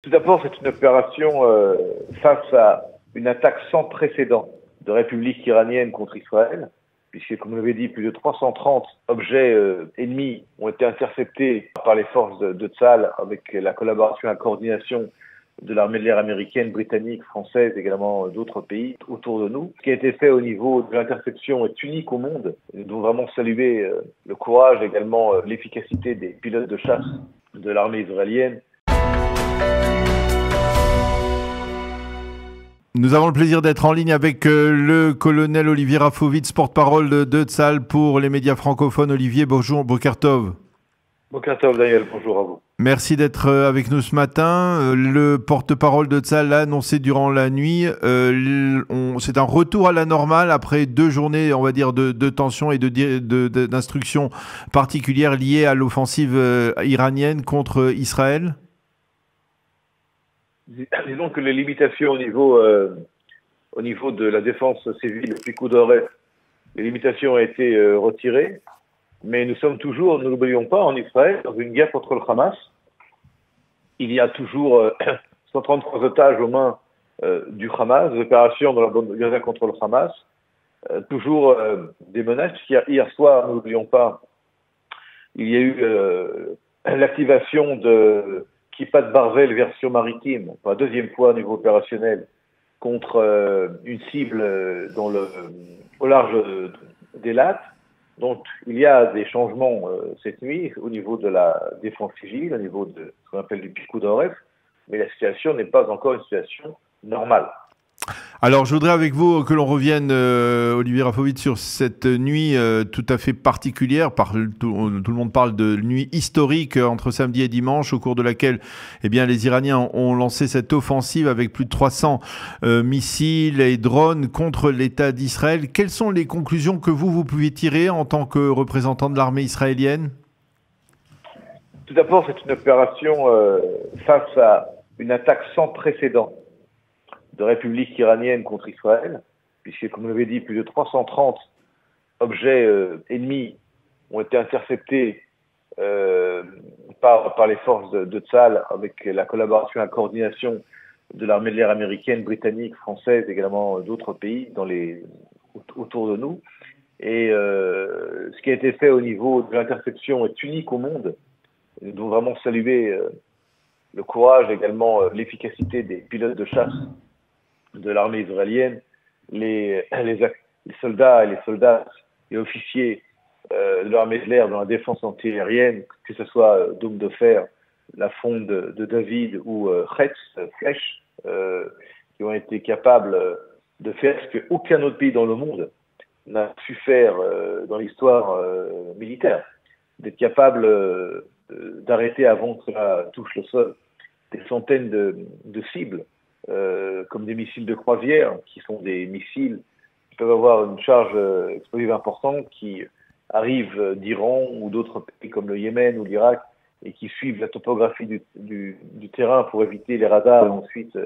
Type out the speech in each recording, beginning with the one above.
Tout d'abord, c'est une opération face à une attaque sans précédent de République iranienne contre Israël, puisque, comme vous l'avez dit, plus de 330 objets ennemis ont été interceptés par les forces de Tsahal avec la collaboration et la coordination de l'armée de l'air américaine, britannique, française, également d'autres pays autour de nous. Ce qui a été fait au niveau de l'interception est unique au monde. Nous devons vraiment saluer le courage, également l'efficacité des pilotes de chasse de l'armée israélienne. Nous avons le plaisir d'être en ligne avec le colonel Olivier Rafovitz, porte-parole de Tsahal pour les médias francophones. Olivier, bonjour, Boker Tov. Boker Tov, Daniel, bonjour à vous. Merci d'être avec nous ce matin. Le porte-parole de Tsahal l'a annoncé durant la nuit. C'est un retour à la normale après 2 journées, on va dire, de tension et d'instructions particulières liées à l'offensive iranienne contre Israël. Disons que les limitations au niveau de la défense civile depuis coup d'arrêt, les limitations ont été retirées, mais nous sommes toujours, ne l'oublions pas, en Israël, dans une guerre contre le Hamas. Il y a toujours 133 otages aux mains du Hamas, des opérations dans la bande de Gaza contre le Hamas, toujours des menaces. Hier soir, ne l'oublions pas, il y a eu l'activation de Kippat Barzel version maritime, pour la 2e fois au niveau opérationnel, contre une cible au large d'Elat. Donc, il y a des changements cette nuit au niveau de la défense civile, au niveau de ce qu'on appelle du picou d'Oref, mais la situation n'est pas encore une situation normale. Alors, je voudrais avec vous que l'on revienne, Olivier Rafovitz, sur cette nuit tout à fait particulière. Tout le monde parle de nuit historique entre samedi et dimanche, au cours de laquelle les Iraniens ont lancé cette offensive avec plus de 300 missiles et drones contre l'État d'Israël. Quelles sont les conclusions que vous pouvez tirer en tant que représentant de l'armée israélienne? Tout d'abord, c'est une opération face à une attaque sans précédent de République iranienne contre Israël, puisque, comme vous l'avez dit, plus de 330 objets ennemis ont été interceptés par les forces de Tsahal avec la collaboration et la coordination de l'armée de l'air américaine, britannique, française, également d'autres pays autour de nous. Et ce qui a été fait au niveau de l'interception est unique au monde. Nous devons vraiment saluer le courage, également l'efficacité des pilotes de chasse de l'armée israélienne, les soldats et les soldats et officiers de l'armée de l'air dans la défense antiaérienne, que ce soit Dôme de Fer, la Fronde de David ou Flèche, qui ont été capables de faire ce qu'aucun autre pays dans le monde n'a su faire dans l'histoire militaire, d'être capable d'arrêter avant que cela touche le sol des centaines de cibles, comme des missiles de croisière, qui sont des missiles qui peuvent avoir une charge explosive importante, qui arrivent d'Iran ou d'autres pays comme le Yémen ou l'Irak, et qui suivent la topographie du terrain pour éviter les radars et ensuite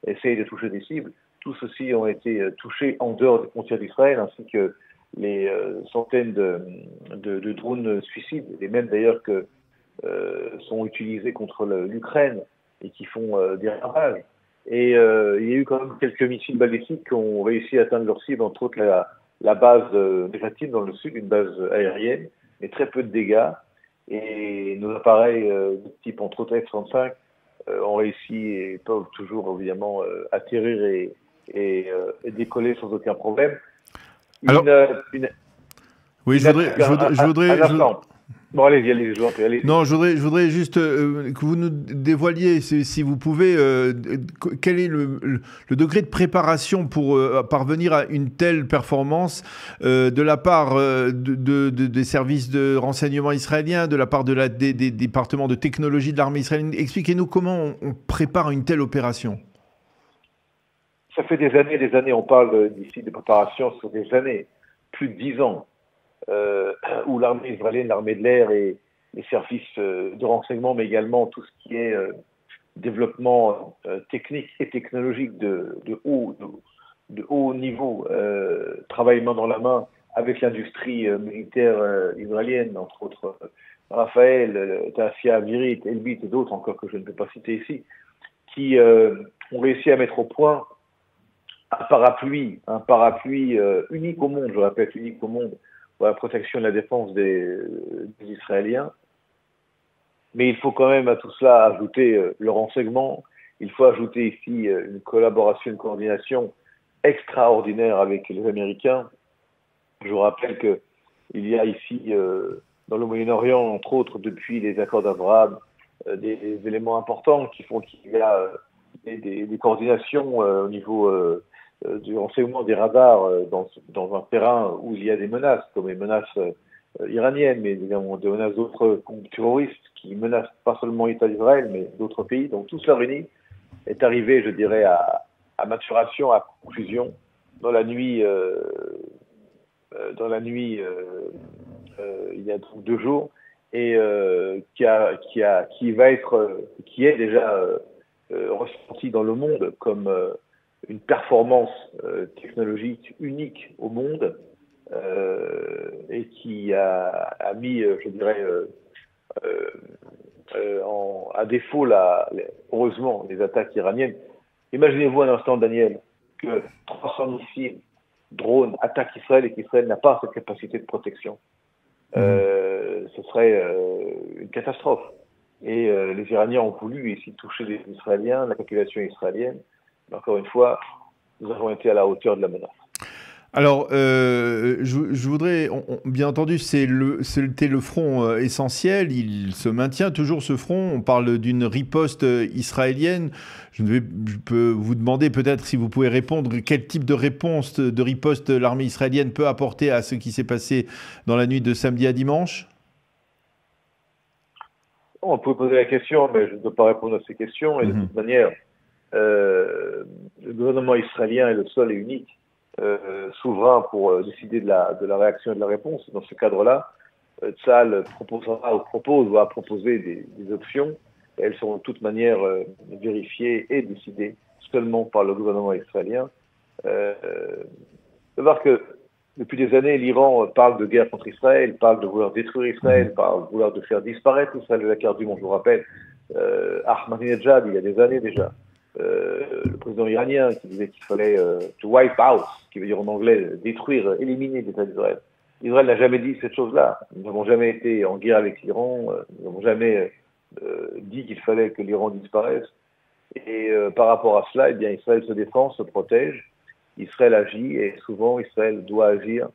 essayer de toucher des cibles. Tous ceux-ci ont été touchés en dehors des frontières d'Israël, ainsi que les centaines de drones suicides, les mêmes d'ailleurs que sont utilisés contre l'Ukraine et qui font des ravages. Et il y a eu quand même quelques missiles balistiques qui ont réussi à atteindre leur cible, entre autres la base de Fatim dans le sud, une base aérienne, mais très peu de dégâts. Et nos appareils de type, entre autres F-35, ont réussi et peuvent toujours évidemment atterrir et décoller sans aucun problème. Alors, oui, je voudrais. Bon, allez-y, je vous en prie, allez-y. Non, je voudrais juste que vous nous dévoiliez, si vous pouvez, quel est le degré de préparation pour parvenir à une telle performance de la part des services de renseignement israéliens, de la part des départements de technologie de l'armée israélienne. Expliquez-nous comment on prépare une telle opération. Ça fait des années, on parle d'ici de préparation sur des années, plus de 10 ans. Où l'armée israélienne, l'armée de l'air et les services de renseignement, mais également tout ce qui est développement technique et technologique de haut niveau, travaillent main dans la main avec l'industrie militaire israélienne, entre autres Raphaël, Tassia, Virit, Elbit et d'autres encore que je ne peux pas citer ici, qui ont réussi à mettre au point un parapluie unique au monde, je répète, unique au monde, pour la protection et la défense des Israéliens. Mais il faut quand même à tout cela ajouter le renseignement. Il faut ajouter ici une collaboration, une coordination extraordinaire avec les Américains. Je vous rappelle qu'il y a ici, dans le Moyen-Orient, entre autres, depuis les accords d'Abraham, des éléments importants qui font qu'il y a des coordinations au niveau du renseignement des radars dans un terrain où il y a des menaces, comme les menaces iraniennes, mais également des menaces d'autres groupes terroristes qui menacent pas seulement l'État d'Israël, mais d'autres pays. Donc tout cela réuni est arrivé, je dirais, à maturation, à conclusion dans la nuit, il y a donc 2 jours, et qui est déjà ressenti dans le monde comme une performance technologique unique au monde, et qui a mis, je dirais, à défaut, heureusement, les attaques iraniennes. Imaginez-vous un instant, Daniel, que 300 missiles, drones attaquent Israël et qu'Israël n'a pas cette capacité de protection. Ce serait une catastrophe. Et les Iraniens ont voulu ici toucher les Israéliens, la population israélienne. Mais encore une fois, nous avons été à la hauteur de la menace. Alors, je voudrais, bien entendu, c'était le front essentiel, il se maintient toujours ce front, on parle d'une riposte israélienne. Je peux vous demander peut-être si vous pouvez répondre, quel type de riposte l'armée israélienne peut apporter à ce qui s'est passé dans la nuit de samedi à dimanche? On peut poser la question, mais je ne peux pas répondre à ces questions. Et de toute manière, le gouvernement israélien est le seul et unique souverain pour décider de la réaction et de la réponse. Dans ce cadre-là, Tsahal va proposer des options. Et elles seront de toute manière vérifiées et décidées seulement par le gouvernement israélien. Il faut voir que depuis des années, l'Iran parle de guerre contre Israël, parle de vouloir détruire Israël, parle de vouloir faire disparaître Israël de la carte du monde. Je vous rappelle, Ahmadinejad, il y a des années déjà, le président iranien qui disait qu'il fallait to wipe out, ce qui veut dire en anglais détruire, éliminer l'État d'Israël. Israël n'a jamais dit cette chose-là. Nous n'avons jamais été en guerre avec l'Iran, nous n'avons jamais dit qu'il fallait que l'Iran disparaisse. Et par rapport à cela, eh bien, Israël se défend, se protège, Israël agit, et souvent Israël doit agir,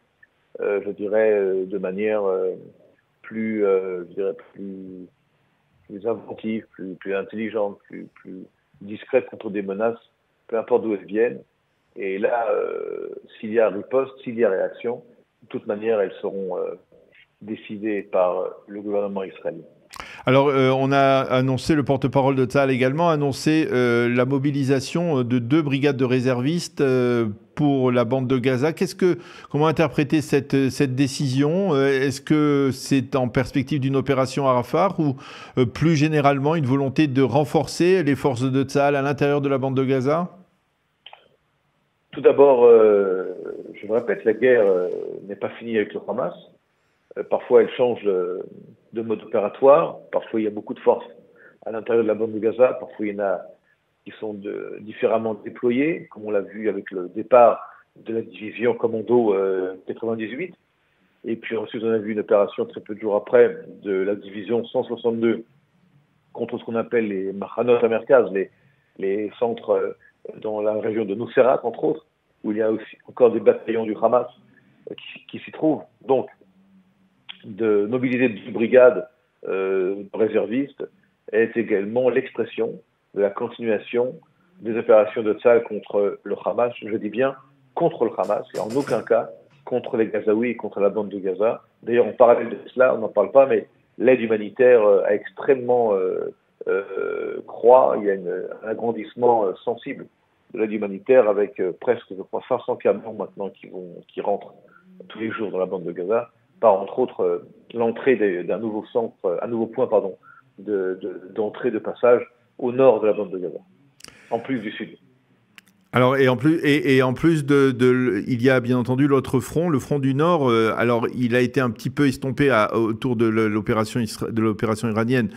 je dirais, de manière plus inventive, plus intelligente, plus discrète contre des menaces, peu importe d'où elles viennent. Et là, s'il y a riposte, s'il y a réaction, de toute manière, elles seront décidées par le gouvernement israélien. Alors, on a annoncé, le porte-parole de Tsahal également, a annoncé la mobilisation de 2 brigades de réservistes pour la bande de Gaza. Comment interpréter cette décision? Est-ce que c'est en perspective d'une opération à Rafah ou plus généralement une volonté de renforcer les forces de Tsahal à l'intérieur de la bande de Gaza? Tout d'abord, je me répète, la guerre n'est pas finie avec le Hamas. Parfois, elle change de mode opératoire. Parfois, il y a beaucoup de forces à l'intérieur de la bande de Gaza. Parfois, il y en a qui sont différemment déployées, comme on l'a vu avec le départ de la division Commando 98. Et puis ensuite, on a vu une opération très peu de jours après de la division 162 contre ce qu'on appelle les Machanot Amerkaz, les centres dans la région de Nuseirat, entre autres, où il y a aussi encore des bataillons du Hamas qui s'y trouvent. Donc, de mobiliser 2 brigades réservistes est également l'expression de la continuation des opérations de Tsahal contre le Hamas. Je dis bien contre le Hamas, et en aucun cas contre les Gazaouis et contre la bande de Gaza. D'ailleurs, en parallèle de cela, on n'en parle pas, mais l'aide humanitaire a extrêmement croît. Il y a un agrandissement sensible de l'aide humanitaire avec presque, je crois, 500 camions maintenant qui rentrent tous les jours dans la bande de Gaza, par entre autres l'entrée d'un nouveau point d'entrée de passage au nord de la bande de Gaza, en plus du sud. Alors, et en plus il y a bien entendu l'autre front, le front du Nord. Alors, il a été un petit peu estompé autour de l'opération iranienne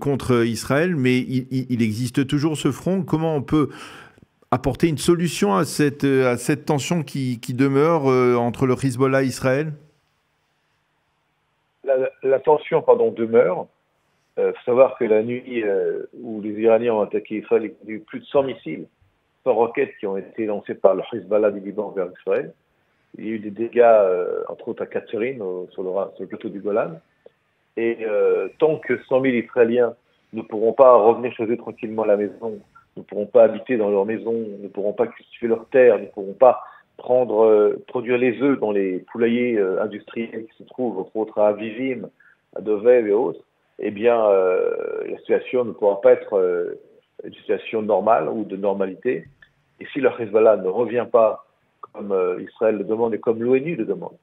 contre Israël, mais il existe toujours ce front. Comment on peut apporter une solution à cette tension qui demeure entre le Hezbollah et Israël? La tension, demeure. Faut savoir que la nuit où les Iraniens ont attaqué Israël, il y a eu plus de 100 missiles, 100 roquettes qui ont été lancées par le Hezbollah du Liban vers Israël. Il y a eu des dégâts, entre autres à Katserin, sur le plateau du Golan. Et tant que 100 000 Israéliens ne pourront pas revenir chez eux tranquillement à la maison, ne pourront pas habiter dans leur maison, ne pourront pas cultiver leurs terres, ne pourront pas produire les œufs dans les poulaillers industriels qui se trouvent, entre autres à Avivim, à Dovev et autres, eh bien, la situation ne pourra pas être une situation normale ou de normalité. Et si le Hezbollah ne revient pas comme Israël le demande et comme l'ONU le demande,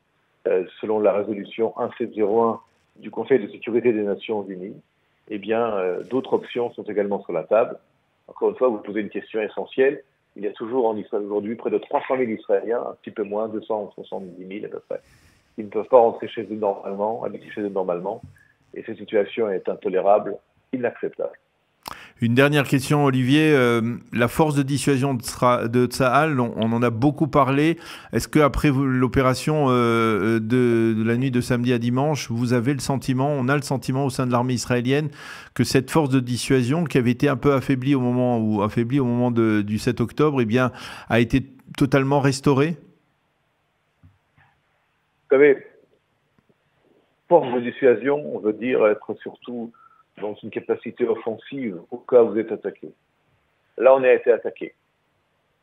selon la résolution 1701 du Conseil de sécurité des Nations Unies, eh bien, d'autres options sont également sur la table. Encore une fois, vous posez une question essentielle. Il y a toujours en Israël aujourd'hui près de 300 000 Israéliens, un petit peu moins, 270 000 à peu près, qui ne peuvent pas rentrer chez eux normalement, habiter chez eux normalement. Et cette situation est intolérable, inacceptable. Une dernière question, Olivier. La force de dissuasion de Tsahal, on en a beaucoup parlé. Est-ce qu'après l'opération de la nuit de samedi à dimanche, on a le sentiment au sein de l'armée israélienne que cette force de dissuasion, qui avait été un peu affaiblie au moment du 7 octobre, eh bien, a été totalement restaurée? Vous savez, force de dissuasion, on veut dire être surtout dans une capacité offensive au cas où vous êtes attaqué. Là, on a été attaqué.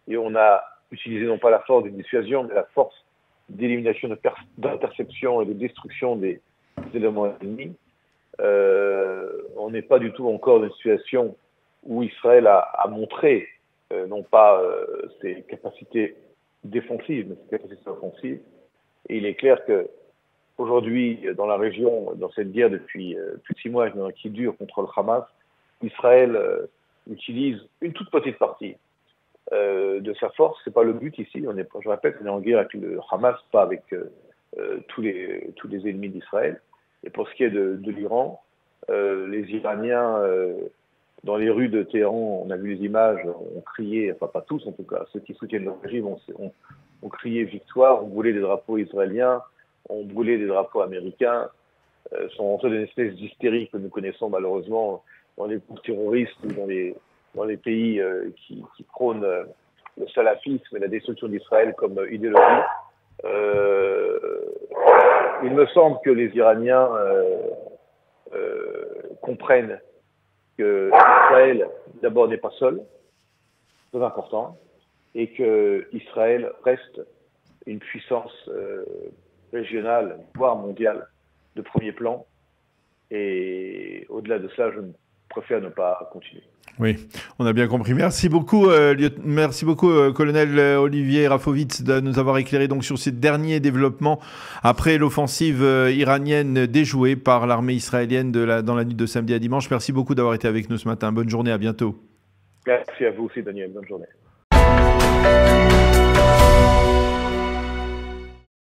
Et on a utilisé non pas la force de dissuasion, mais la force d'élimination, d'interception et de destruction des éléments ennemis. On n'est pas du tout encore dans une situation où Israël a montré non pas ses capacités défensives, mais ses capacités offensives. Et il est clair que aujourd'hui, dans la région, dans cette guerre depuis plus de 6 mois qui dure contre le Hamas, Israël utilise une toute petite partie de sa force. C'est pas le but ici. Je répète, on est en guerre avec le Hamas, pas avec tous les ennemis d'Israël. Et pour ce qui est de l'Iran, les Iraniens, dans les rues de Téhéran, on a vu les images, ont crié, enfin pas tous en tout cas, ceux qui soutiennent le régime ont crié victoire, ont brûlé des drapeaux israéliens, ont brûlé des drapeaux américains, sont rentrés dans une espèce d'hystérie que nous connaissons malheureusement dans les groupes terroristes ou dans les pays qui prônent le salafisme et la destruction d'Israël comme idéologie. Il me semble que les Iraniens comprennent que Israël, d'abord, n'est pas seul, très important, et que Israël reste une puissance régionale, voire mondiale, de premier plan. Et au-delà de ça, je préfère ne pas continuer. Oui, on a bien compris. Merci beaucoup, colonel Olivier Rafovitz, de nous avoir éclairé donc sur ces derniers développements après l'offensive iranienne déjouée par l'armée israélienne dans la nuit de samedi à dimanche. Merci beaucoup d'avoir été avec nous ce matin. Bonne journée, à bientôt. Merci à vous aussi, Daniel. Bonne journée.